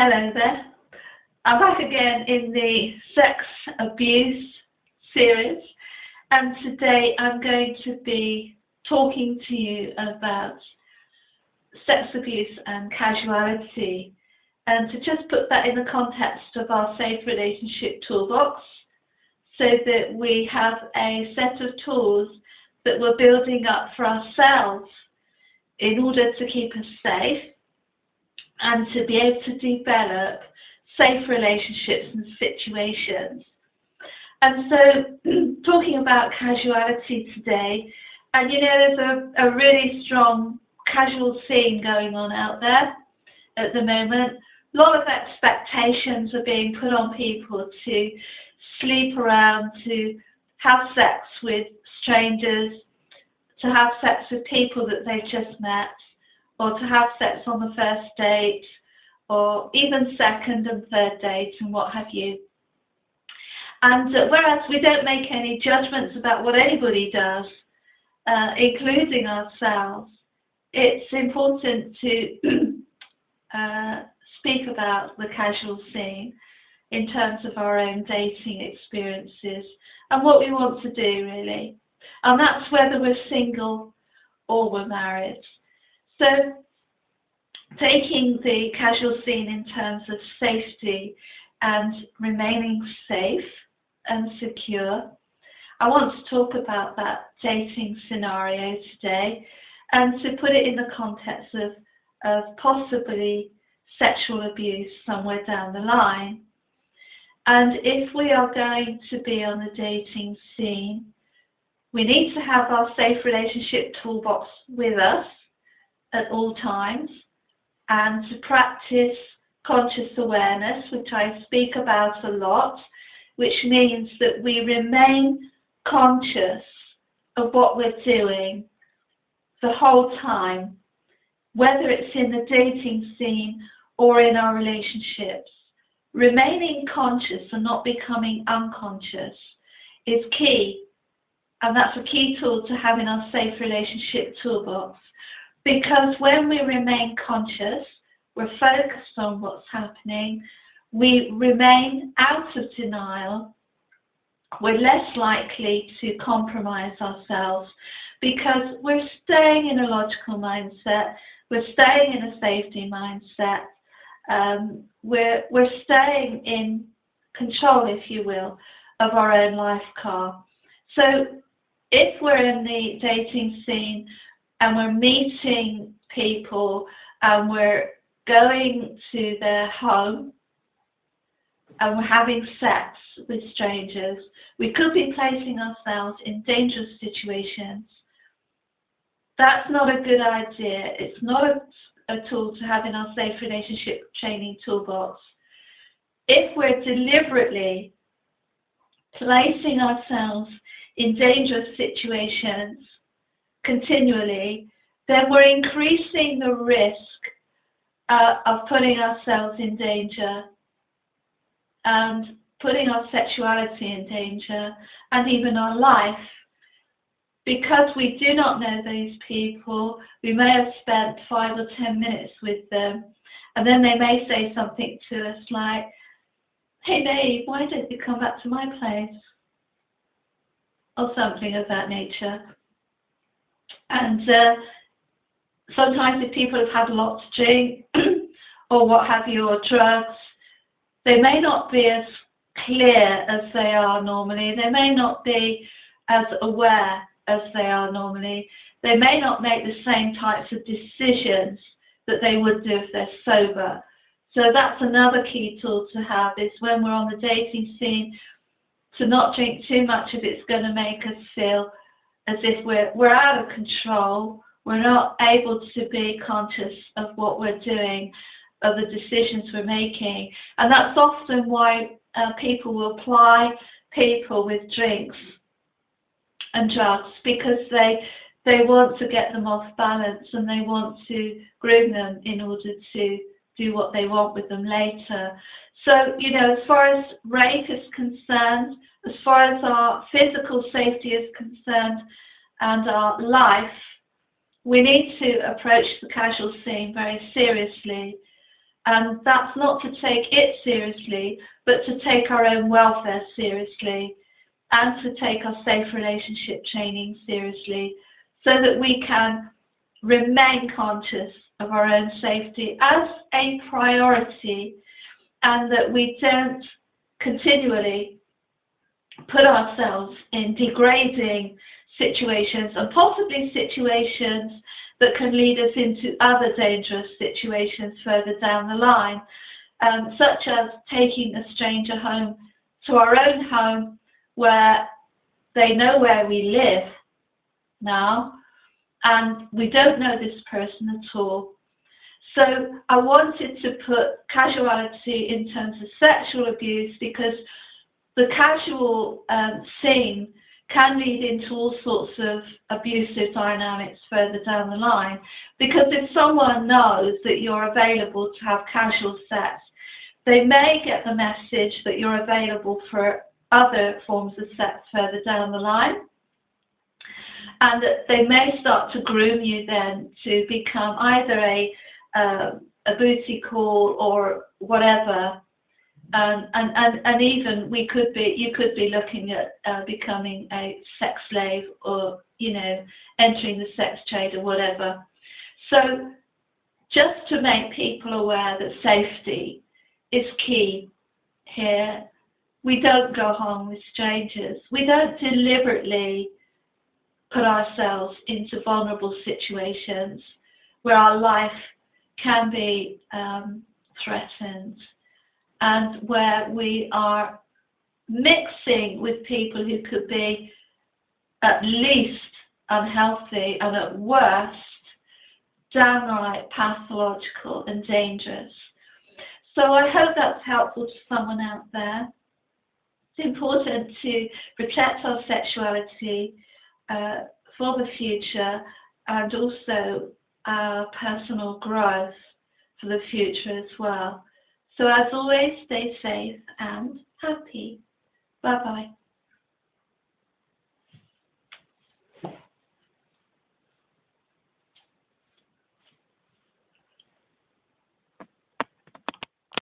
Hello there. I'm back again in the sex abuse series, and today I'm going to be talking to you about sex abuse and casuality, and to just put that in the context of our safe relationship toolbox, so that we have a set of tools that we're building up for ourselves in order to keep us safe and to be able to develop safe relationships and situations. And so talking about casuality today, and there's a really strong casual scene going on out there at the moment. A lot of expectations are being put on people to sleep around, to have sex with strangers, to have sex with people that they've just met, or to have sex on the first date, or even second and third dates and what have you. And whereas we don't make any judgments about what anybody does, including ourselves, it's important to speak about the casual scene in terms of our own dating experiences and what we want to do, really. And that's whether we're single or we're married. So, taking the casual scene in terms of safety and remaining safe and secure, I want to talk about that dating scenario today, and to put it in the context of possibly sexual abuse somewhere down the line. And if we are going to be on the dating scene, we need to have our safe relationship toolbox with us at all times, and to practice conscious awareness, which I speak about a lot, which means that we remain conscious of what we're doing the whole time, whether it's in the dating scene or in our relationships. Remaining conscious and not becoming unconscious is key, and that's a key tool to have in our safe relationship toolbox. Because when we remain conscious, we're focused on what's happening, we remain out of denial, we're less likely to compromise ourselves, because we're staying in a logical mindset, we're staying in a safety mindset, we're staying in control, if you will, of our own life car. So if we're in the dating scene and we're meeting people and we're going to their home and we're having sex with strangers, we could be placing ourselves in dangerous situations. That's not a good idea. It's not a tool to have in our safe relationship training toolbox. If we're deliberately placing ourselves in dangerous situations continually, then we're increasing the risk of putting ourselves in danger and putting our sexuality in danger and even our life. Because we do not know these people, we may have spent 5 or 10 minutes with them, and then they may say something to us like, "Hey babe, why don't you come back to my place?" or something of that nature. And sometimes if people have had a lot to drink or what have you, or drugs, they may not be as clear as they are normally. They may not be as aware as they are normally. They may not make the same types of decisions that they would do if they're sober. So that's another key tool to have, is when we're on the dating scene, to not drink too much if it's going to make us feel as if we're out of control, we're not able to be conscious of what we're doing, of the decisions we're making. And that's often why people will ply people with drinks and drugs, because they want to get them off balance and they want to groom them in order to do what they want with them later. So, as far as rape is concerned, as far as our physical safety is concerned and our life, we need to approach the casual scene very seriously And that's not to take it seriously, but to take our own welfare seriously and to take our safe relationship training seriously, so that we can remain conscious of our own safety as a priority, and that we don't continually put ourselves in degrading situations, and possibly situations that can lead us into other dangerous situations further down the line, such as taking a stranger home to our own home where they know where we live now and we don't know this person at all. So I wanted to put casuality in terms of sexual abuse, because the casual scene can lead into all sorts of abusive dynamics further down the line. Because if someone knows that you're available to have casual sex, they may get the message that you're available for other forms of sex further down the line, and that they may start to groom you then to become either a booty call or whatever. And even you could be looking at becoming a sex slave, or entering the sex trade or whatever. So just to make people aware that safety is key here. We don't go home with strangers. We don't deliberately put ourselves into vulnerable situations where our life can be threatened, and where we are mixing with people who could be at least unhealthy and at worst downright pathological and dangerous. So I hope that's helpful to someone out there. It's important to protect our sexuality for the future, and also our personal growth for the future as well. So as always, stay safe and happy. Bye-bye.